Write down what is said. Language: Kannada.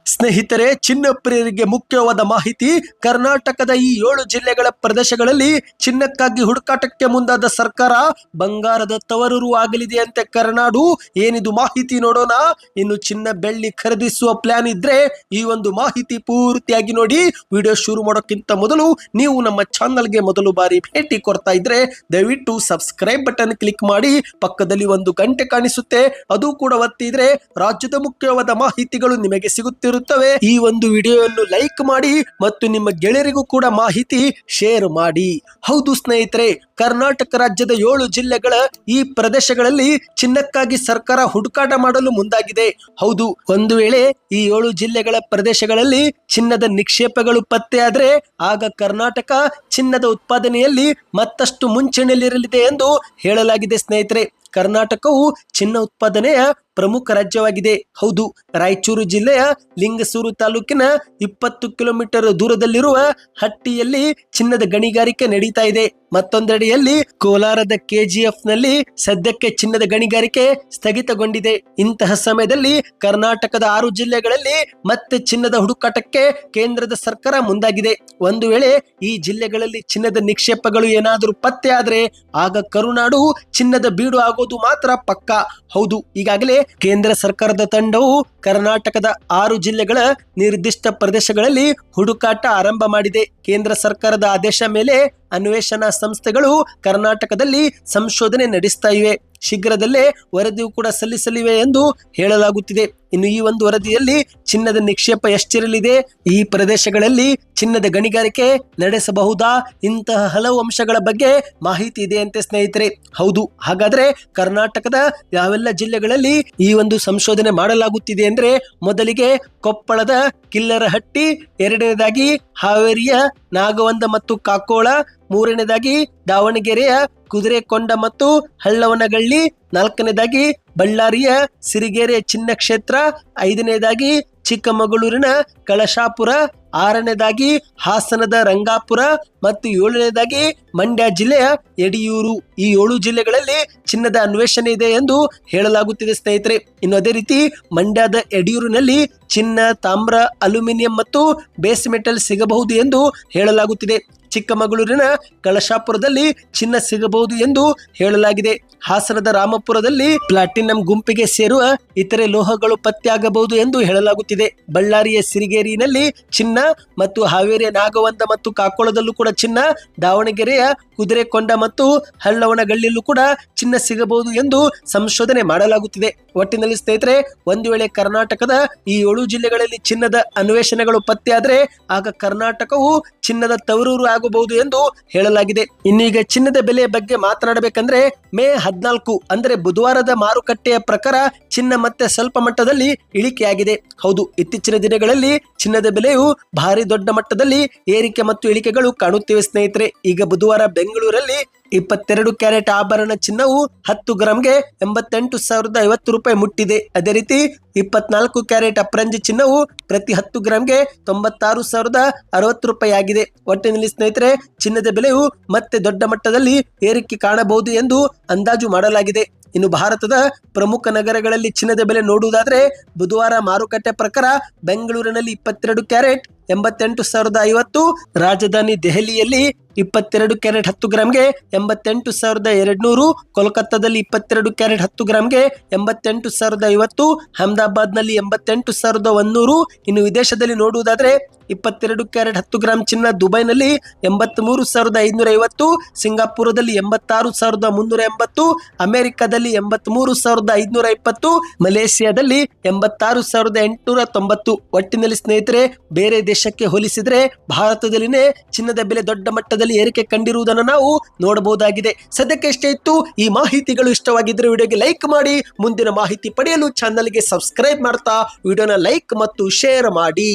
ಸ್ನೇಹಿತರೆ, ಚಿನ್ನಪ್ರಿಯರಿಗೆ ಮುಖ್ಯವಾದ ಮಾಹಿತಿ. ಕರ್ನಾಟಕದ ಈ 7 ಜಿಲ್ಲೆಗಳ ಪ್ರದೇಶಗಳಲ್ಲಿ ಚಿನ್ನಕ್ಕಾಗಿ ಹುಡುಕಾಟಕ್ಕೆ ಮುಂದಾದ ಸರ್ಕಾರ ಬಂಗಾರದ ತವರೂರು ಆಗಲಿದೆಯಂತೆ ಕರ್ನಾಡು. ಏನಿದು ಮಾಹಿತಿ ನೋಡೋಣ. ಇನ್ನು ಚಿನ್ನ ಬೆಳ್ಳಿ ಖರೀದಿಸುವ ಪ್ಲಾನ್ ಇದ್ರೆ ಈ ಒಂದು ಮಾಹಿತಿ ಪೂರ್ತಿಯಾಗಿ ನೋಡಿ. ವಿಡಿಯೋ ಶುರು ಮಾಡೋಕ್ಕಿಂತ ಮೊದಲು ನೀವು ನಮ್ಮ ಚಾನಲ್ಗೆ ಮೊದಲು ಬಾರಿ ಭೇಟಿ ಕೊಡ್ತಾ ಇದ್ರೆ ದಯವಿಟ್ಟು ಸಬ್ಸ್ಕ್ರೈಬ್ ಬಟನ್ ಕ್ಲಿಕ್ ಮಾಡಿ. ಪಕ್ಕದಲ್ಲಿ ಒಂದು ಗಂಟೆ ಕಾಣಿಸುತ್ತೆ, ಅದು ಕೂಡ ಒತ್ತಿದ್ರೆ ರಾಜ್ಯದ ಮುಖ್ಯವಾದ ಮಾಹಿತಿಗಳು ನಿಮಗೆ ಸಿಗುತ್ತಿರುತ್ತವೆ. ಈ ಒಂದು ವಿಡಿಯೋವನ್ನು ಲೈಕ್ ಮಾಡಿ ಮತ್ತು ನಿಮ್ಮ ಗೆಳೆಯರಿಗೂ ಕೂಡ ಮಾಹಿತಿ ಶೇರ್ ಮಾಡಿ. ಹೌದು ಸ್ನೇಹಿತರೆ, ಕರ್ನಾಟಕ ರಾಜ್ಯದ 7 ಜಿಲ್ಲೆಗಳ ಈ ಪ್ರದೇಶಗಳಲ್ಲಿ ಚಿನ್ನಕ್ಕಾಗಿ ಸರ್ಕಾರ ಹುಡುಕಾಟ ಮಾಡಲು ಮುಂದಾಗಿದೆ. ಹೌದು, ಒಂದು ವೇಳೆ ಈ 7 ಜಿಲ್ಲೆಗಳ ಪ್ರದೇಶಗಳಲ್ಲಿ ಚಿನ್ನದ ನಿಕ್ಷೇಪಗಳು ಪತ್ತೆಯಾದ್ರೆ ಆಗ ಕರ್ನಾಟಕ ಚಿನ್ನದ ಉತ್ಪಾದನೆಯಲ್ಲಿ ಮತ್ತಷ್ಟು ಮುಂಚೂಣಿಯಲ್ಲಿರಲಿದೆ ಎಂದು ಹೇಳಲಾಗಿದೆ. ಸ್ನೇಹಿತರೆ, ಕರ್ನಾಟಕವು ಚಿನ್ನ ಉತ್ಪಾದನೆಯ ಪ್ರಮುಖ ರಾಜ್ಯವಾಗಿದೆ. ಹೌದು, ರಾಯಚೂರು ಜಿಲ್ಲೆಯ ಲಿಂಗಸೂರು ತಾಲೂಕಿನ 20 ಕಿಲೋಮೀಟರ್ ದೂರದಲ್ಲಿರುವ ಹಟ್ಟಿಯಲ್ಲಿ ಚಿನ್ನದ ಗಣಿಗಾರಿಕೆ ನಡೀತಾ ಇದೆ. ಮತ್ತೊಂದೆಡೆಯಲ್ಲಿ ಕೋಲಾರದ KGF ನಲ್ಲಿ ಸದ್ಯಕ್ಕೆ ಚಿನ್ನದ ಗಣಿಗಾರಿಕೆ ಸ್ಥಗಿತಗೊಂಡಿದೆ. ಇಂತಹ ಸಮಯದಲ್ಲಿ ಕರ್ನಾಟಕದ 6 ಜಿಲ್ಲೆಗಳಲ್ಲಿ ಮತ್ತೆ ಚಿನ್ನದ ಹುಡುಕಾಟಕ್ಕೆ ಕೇಂದ್ರದ ಸರ್ಕಾರ ಮುಂದಾಗಿದೆ. ಒಂದು ವೇಳೆ ಈ ಜಿಲ್ಲೆಗಳಲ್ಲಿ ಚಿನ್ನದ ನಿಕ್ಷೇಪಗಳು ಏನಾದರೂ ಪತ್ತೆ ಆದ್ರೆ ಆಗ ಕರುನಾಡು ಚಿನ್ನದ ಬೀಡು ಆಗೋದು ಮಾತ್ರ ಪಕ್ಕ. ಹೌದು, ಈಗಾಗಲೇ ಕೇಂದ್ರ ಸರ್ಕಾರದ ತಂಡವು ಕರ್ನಾಟಕದ 6 ಜಿಲ್ಲೆಗಳ ನಿರ್ದಿಷ್ಟ ಪ್ರದೇಶಗಳಲ್ಲಿ ಹುಡುಕಾಟ ಆರಂಭ ಮಾಡಿದೆ. ಕೇಂದ್ರ ಸರ್ಕಾರದ ಆದೇಶ ಮೇಲೆ ಅನ್ವೇಷಣಾ ಸಂಸ್ಥೆಗಳು ಕರ್ನಾಟಕದಲ್ಲಿ ಸಂಶೋಧನೆ ನಡೆಸ್ತಾ ಇವೆ. ಶೀಘ್ರದಲ್ಲೇ ವರದಿಯು ಕೂಡ ಸಲ್ಲಿಸಲಿವೆ ಎಂದು ಹೇಳಲಾಗುತ್ತಿದೆ. ಇನ್ನು ಈ ಒಂದು ವರದಿಯಲ್ಲಿ ಚಿನ್ನದ ನಿಕ್ಷೇಪ ಎಷ್ಟಿರಲಿದೆ, ಈ ಪ್ರದೇಶಗಳಲ್ಲಿ ಚಿನ್ನದ ಗಣಿಗಾರಿಕೆ ನಡೆಸಬಹುದಾ, ಇಂತಹ ಹಲವು ಅಂಶಗಳ ಬಗ್ಗೆ ಮಾಹಿತಿ ಇದೆ ಅಂತೆ ಸ್ನೇಹಿತರೆ. ಹೌದು, ಹಾಗಾದ್ರೆ ಕರ್ನಾಟಕದ ಯಾವೆಲ್ಲ ಜಿಲ್ಲೆಗಳಲ್ಲಿ ಈ ಒಂದು ಸಂಶೋಧನೆ ಮಾಡಲಾಗುತ್ತಿದೆ ಅಂದ್ರೆ, ಮೊದಲಿಗೆ ಕೊಪ್ಪಳದ ಕಿಲ್ಲರಹಟ್ಟಿ, ಎರಡನೇದಾಗಿ ಹಾವೇರಿಯ ನಾಗವಂದ ಮತ್ತು ಕಾಕೋಳ, ಮೂರನೇದಾಗಿ ದಾವಣಗೆರೆಯ ಕುದುರೆಕೊಂಡ ಮತ್ತು ಹಳ್ಳವನಗಳ್ಳಿ, ನಾಲ್ಕನೇದಾಗಿ ಬಳ್ಳಾರಿಯ ಸಿರಿಗೆರೆ ಚಿನ್ನ ಕ್ಷೇತ್ರ, ಐದನೇದಾಗಿ ಚಿಕ್ಕಮಗಳೂರಿನ ಕಳಶಾಪುರ, ಆರನೇದಾಗಿ ಹಾಸನದ ರಂಗಾಪುರ ಮತ್ತು ಏಳನೇದಾಗಿ ಮಂಡ್ಯ ಜಿಲ್ಲೆಯ ಯಡಿಯೂರು. ಈ 7 ಜಿಲ್ಲೆಗಳಲ್ಲಿ ಚಿನ್ನದ ಅನ್ವೇಷಣೆ ಇದೆ ಎಂದು ಹೇಳಲಾಗುತ್ತಿದೆ ಸ್ನೇಹಿತರೆ. ಇನ್ನು ಅದೇ ರೀತಿ ಮಂಡ್ಯದ ಯಡಿಯೂರಿನಲ್ಲಿ ಚಿನ್ನ, ತಾಮ್ರ, ಅಲ್ಯೂಮಿನಿಯಂ ಮತ್ತು ಬೇಸ್ ಮೆಟಲ್ ಸಿಗಬಹುದು ಎಂದು ಹೇಳಲಾಗುತ್ತಿದೆ. ಚಿಕ್ಕಮಗಳೂರಿನ ಕಳಶಾಪುರದಲ್ಲಿ ಚಿನ್ನ ಸಿಗಬಹುದು ಎಂದು ಹೇಳಲಾಗಿದೆ. ಹಾಸನದ ರಾಮಪುರದಲ್ಲಿ ಪ್ಲಾಟಿನಂ ಗುಂಪಿಗೆ ಸೇರುವ ಇತರೆ ಲೋಹಗಳು ಪತ್ತೆಯಾಗಬಹುದು ಎಂದು ಹೇಳಲಾಗುತ್ತಿದೆ. ಬಳ್ಳಾರಿಯ ಸಿರಿಗೇರಿನಲ್ಲಿ ಚಿನ್ನ ಮತ್ತು ಹಾವೇರಿಯ ನಾಗವಂದ ಮತ್ತು ಕಾಕೋಳದಲ್ಲೂ ಕೂಡ ಚಿನ್ನ, ದಾವಣಗೆರೆಯ ಕುದುರೆಕೊಂಡ ಮತ್ತು ಹಳ್ಳವನಗಳ್ಳಿಯಲ್ಲೂ ಕೂಡ ಚಿನ್ನ ಸಿಗಬಹುದು ಎಂದು ಸಂಶೋಧನೆ ಮಾಡಲಾಗುತ್ತಿದೆ. ಒಟ್ಟಿನಲ್ಲಿ ಸ್ನೇಹಿತರೆ, ಒಂದು ವೇಳೆ ಕರ್ನಾಟಕದ ಈ 7 ಜಿಲ್ಲೆಗಳಲ್ಲಿ ಚಿನ್ನದ ಅನ್ವೇಷಣೆಗಳು ಪತ್ತೆಯಾದ್ರೆ ಆಗ ಕರ್ನಾಟಕವು ಚಿನ್ನದ ತವರೂರು ಆಗಬಹುದು ಎಂದು ಹೇಳಲಾಗಿದೆ. ಇನ್ನೀಗ ಚಿನ್ನದ ಬೆಲೆಯ ಬಗ್ಗೆ ಮಾತನಾಡಬೇಕಂದ್ರೆ, ಮೇ 14 ಅಂದ್ರೆ ಬುಧವಾರದ ಮಾರುಕಟ್ಟೆಯ ಪ್ರಕಾರ ಚಿನ್ನ ಮತ್ತೆ ಸ್ವಲ್ಪ ಮಟ್ಟದಲ್ಲಿ ಇಳಿಕೆಯಾಗಿದೆ. ಹೌದು, ಇತ್ತೀಚಿನ ದಿನಗಳಲ್ಲಿ ಚಿನ್ನದ ಬೆಲೆಯು ಭಾರಿ ದೊಡ್ಡ ಮಟ್ಟದಲ್ಲಿ ಏರಿಕೆ ಮತ್ತು ಇಳಿಕೆಗಳು ಕಾಣುತ್ತಿವೆ ಸ್ನೇಹಿತರೆ. ಈಗ ಬುಧವಾರ ಬೆಂಗಳೂರಲ್ಲಿ 22 ಕ್ಯಾರೆಟ್ ಆಭರಣ ಚಿನ್ನವು 10 ಗ್ರಾಂಗೆ 88,050 ರೂಪಾಯಿ ಮುಟ್ಟಿದೆ. ಅದೇ ರೀತಿ 24 ಕ್ಯಾರೆಟ್ ಅಪರಂಜಿ ಚಿನ್ನವು ಪ್ರತಿ 10 ಗ್ರಾಂಗೆ 96,060 ರೂಪಾಯಿ ಆಗಿದೆ. ಒಟ್ಟಿನಲ್ಲಿ ಸ್ನೇಹಿತರೆ, ಚಿನ್ನದ ಬೆಲೆಯು ಮತ್ತೆ ದೊಡ್ಡ ಮಟ್ಟದಲ್ಲಿ ಏರಿಕೆ ಕಾಣಬಹುದು ಎಂದು ಅಂದಾಜು ಮಾಡಲಾಗಿದೆ. ಇನ್ನು ಭಾರತದ ಪ್ರಮುಖ ನಗರಗಳಲ್ಲಿ ಚಿನ್ನದ ಬೆಲೆ ನೋಡುವುದಾದ್ರೆ, ಬುಧವಾರ ಮಾರುಕಟ್ಟೆ ಪ್ರಕಾರ ಬೆಂಗಳೂರಿನಲ್ಲಿ 22 ಕ್ಯಾರೆಟ್ 88,050, ರಾಜಧಾನಿ ದೆಹಲಿಯಲ್ಲಿ 22 ಕ್ಯಾರೆಟ್ 10 ಗ್ರಾಂಗೆ 88,200, ಕೋಲ್ಕತ್ತಾದಲ್ಲಿ 22 ಕ್ಯಾರೆಟ್ 10 ಗ್ರಾಂಗೆ 88,050, ಅಹಮದಾಬಾದ್ನಲ್ಲಿ 88,100. ಇನ್ನು ವಿದೇಶದಲ್ಲಿ ನೋಡುವುದಾದ್ರೆ 22 ಕ್ಯಾರೆಟ್ 10 ಗ್ರಾಂ ಚಿನ್ನ ದುಬೈನಲ್ಲಿ 83,550, ಸಿಂಗಾಪುರದಲ್ಲಿ 86,380, ಅಮೆರಿಕದಲ್ಲಿ 83,520, ಮಲೇಷಿಯಾದಲ್ಲಿ 86,890. ಒಟ್ಟಿನಲ್ಲಿ ಸ್ನೇಹಿತರೆ, ಬೇರೆ ದೇಶಕ್ಕೆ ಹೋಲಿಸಿದ್ರೆ ಭಾರತದಲ್ಲಿನೇ ಚಿನ್ನದ ಬೆಲೆ ದೊಡ್ಡ ಮಟ್ಟದಲ್ಲಿ ಏರಿಕೆ ಕಂಡಿರುವುದನ್ನು ನಾವು ನೋಡಬಹುದಾಗಿದೆ. ಸದ್ಯಕ್ಕೆ ಇಷ್ಟೇ ಇತ್ತು. ಈ ಮಾಹಿತಿಗಳು ಇಷ್ಟವಾಗಿದ್ದರೆ ವಿಡಿಯೋಗೆ ಲೈಕ್ ಮಾಡಿ. ಮುಂದಿನ ಮಾಹಿತಿ ಪಡೆಯಲು ಚಾನಲ್ಗೆ ಸಬ್ಸ್ಕ್ರೈಬ್ ಮಾಡ್ತಾ ವಿಡಿಯೋನ ಲೈಕ್ ಮತ್ತು ಶೇರ್ ಮಾಡಿ.